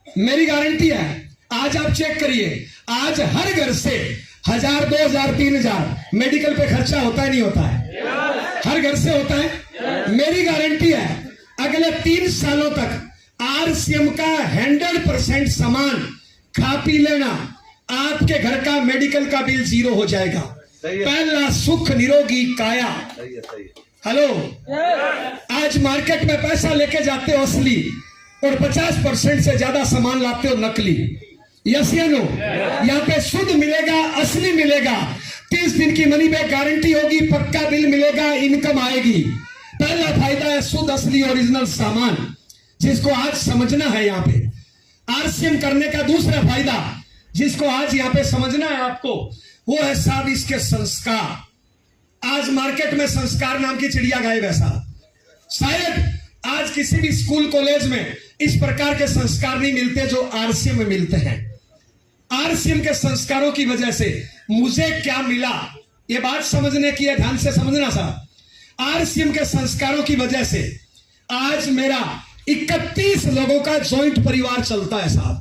मेरी गारंटी है। आज आप चेक करिए, आज हर घर से 1000, 2000, 3000 मेडिकल पे खर्चा होता है नहीं होता है? हर घर से होता है। मेरी गारंटी है अगले 3 सालों तक आरसीएम का 100% सामान खा पी लेना, आपके घर का मेडिकल का बिल 0 हो जाएगा। पहला सुख निरोगी काया। हेलो, आज मार्केट में पैसा लेके जाते हो असली और 50% से ज्यादा सामान लाते हो नकली। यस या नो? यहाँ पे शुद्ध मिलेगा, असली मिलेगा। 30 दिन की मनी बैक गारंटी होगी, पक्का बिल मिलेगा, इनकम आएगी। पहला फायदा है शुद्ध असली ओरिजिनल सामान, जिसको आज समझना है। यहाँ पे आरसीएम करने का दूसरा फायदा जिसको आज यहाँ पे समझना है आपको, वो है साहब इसके संस्कार। आज मार्केट में संस्कार नाम की चिड़िया गायब है साहब। शायद आज किसी भी स्कूल कॉलेज में इस प्रकार के संस्कार नहीं मिलते जो आरसीएम में मिलते हैं। आरसीएम के संस्कारों की वजह से मुझे क्या मिला, ये बात समझने की है, ध्यान से समझना साहब। आरसीएम के संस्कारों की वजह से आज मेरा 31 लोगों का जॉइंट परिवार चलता है साहब।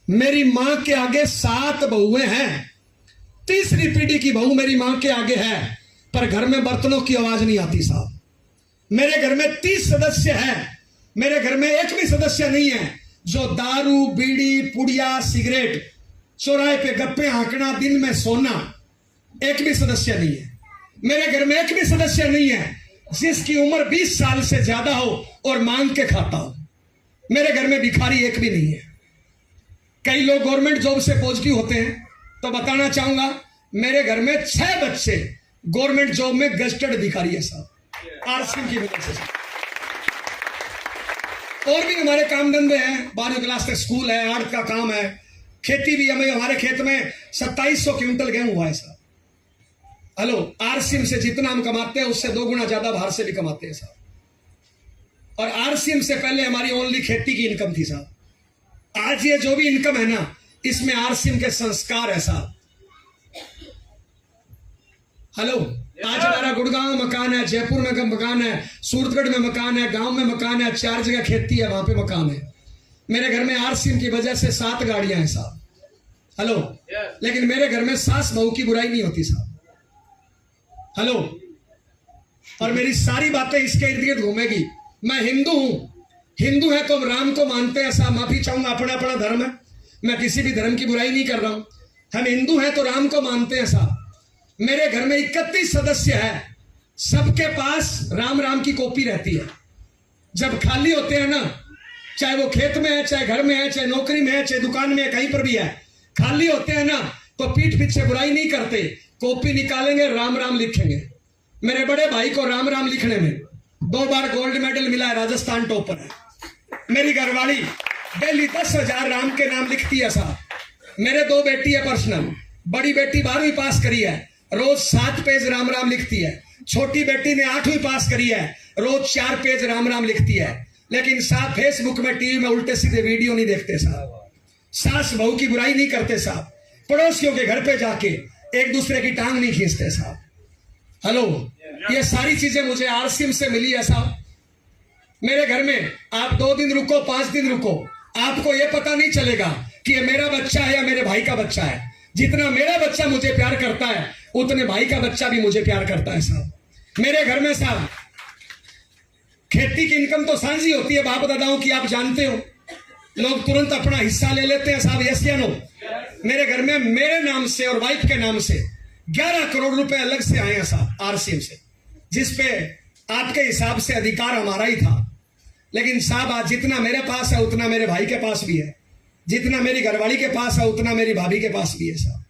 मेरी मां के आगे 7 बहुएं हैं, तीसरी पीढ़ी की बहू मेरी मां के आगे है, पर घर में बर्तनों की आवाज नहीं आती साहब। मेरे घर में 30 सदस्य हैं, मेरे घर में एक भी सदस्य नहीं है जो दारू, बीड़ी, पुड़िया, सिगरेट, चौराहे पे गप्पे हाँकना, दिन में सोना, एक भी सदस्य नहीं है। मेरे घर में एक भी सदस्य नहीं है जिसकी उम्र 20 साल से ज्यादा हो और मांग के खाता हो। मेरे घर में भिखारी एक भी नहीं है। कई लोग गवर्नमेंट जॉब से पॉजिटिव होते हैं, तो बताना चाहूंगा मेरे घर में 6 बच्चे गवर्नमेंट जॉब में गजटेड भिखारी है साहब, आरसीएम की वजह से। और भी हमारे काम धंधे हैं, 12वीं क्लास तक स्कूल है, आर्ट का काम है, खेती भी हमें, हमारे खेत में 2700 क्विंटल गेहूं हुआ है साहब। हेलो, आरसीएम से जितना हम कमाते हैं उससे 2 गुना ज्यादा बाहर से भी कमाते हैं साहब। और आरसीएम से पहले हमारी ओनली खेती की इनकम थी साहब। आज ये जो भी इनकम है ना, इसमें आरसीएम के संस्कार है साहब। हेलो, आज हमारा गुड़गांव में मकान है, जयपुर में मकान है, सूरतगढ़ में मकान है, गांव में मकान है, 4 जगह खेती है, वहां पे मकान है। मेरे घर में आरसीएम की वजह से 7 गाड़ियां हैं साहब। हेलो, लेकिन मेरे घर में सास बहू की बुराई नहीं होती साहब। हेलो, और मेरी सारी बातें इसके इर्द गिर्द घूमेगी। मैं हिंदू हूं, हिंदू है तो हम राम को मानते हैं साहब। माफी चाहूंगा, अपना अपना धर्म है, मैं किसी भी धर्म की बुराई नहीं कर रहा हूं। हम हिंदू हैं तो राम को मानते हैं साहब। मेरे घर में 31 सदस्य है, सबके पास राम राम की कॉपी रहती है। जब खाली होते हैं ना, चाहे वो खेत में है, चाहे घर में है, चाहे नौकरी में है, चाहे दुकान में है, कहीं पर भी है, खाली होते हैं ना, तो पीठ पीछे बुराई नहीं करते, कॉपी निकालेंगे, राम राम लिखेंगे। मेरे बड़े भाई को राम राम लिखने में 2 बार गोल्ड मेडल मिला है, राजस्थान टॉपर है। मेरी घरवाली डेली 10,000 राम के नाम लिखती है साहब। मेरे 2 बेटी है पर्सनल, बड़ी बेटी 12वीं पास करी है, रोज 7 पेज राम राम लिखती है। छोटी बेटी ने 8वीं पास करी है, रोज 4 पेज राम राम लिखती है। लेकिन साहब फेसबुक में, टीवी में उल्टे सीधे वीडियो नहीं देखते साहब। सास बहू की बुराई नहीं करते साहब। पड़ोसियों के घर पे जाके एक दूसरे की टांग नहीं खींचते साहब। हेलो, ये सारी चीजें मुझे आरसीएम से मिली है साहब। मेरे घर में आप 2 दिन रुको, 5 दिन रुको, आपको यह पता नहीं चलेगा कि ये मेरा बच्चा है या मेरे भाई का बच्चा है। जितना मेरा बच्चा मुझे प्यार करता है, उतने भाई का बच्चा भी मुझे प्यार करता है साहब। मेरे घर में साहब खेती की इनकम तो सांझी होती है, बाप दादाओं की, आप जानते हो। लोग तुरंत अपना हिस्सा ले लेते हैं साहब, यस या नो? मेरे घर में मेरे नाम से और वाइफ के नाम से 11 करोड़ रुपए अलग से आए हैं साहब आरसीएम से, जिसपे आपके हिसाब से अधिकार हमारा ही था। लेकिन साहब आज जितना मेरे पास है उतना मेरे भाई के पास भी है, जितना मेरी घरवाली के पास है उतना मेरी भाभी के पास भी है साहब।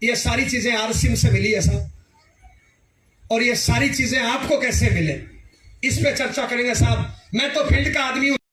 ये सारी चीजें आरसीएम से मिली है साहब। और ये सारी चीजें आपको कैसे मिले, इस पे चर्चा करेंगे साहब। मैं तो फील्ड का आदमी हूं।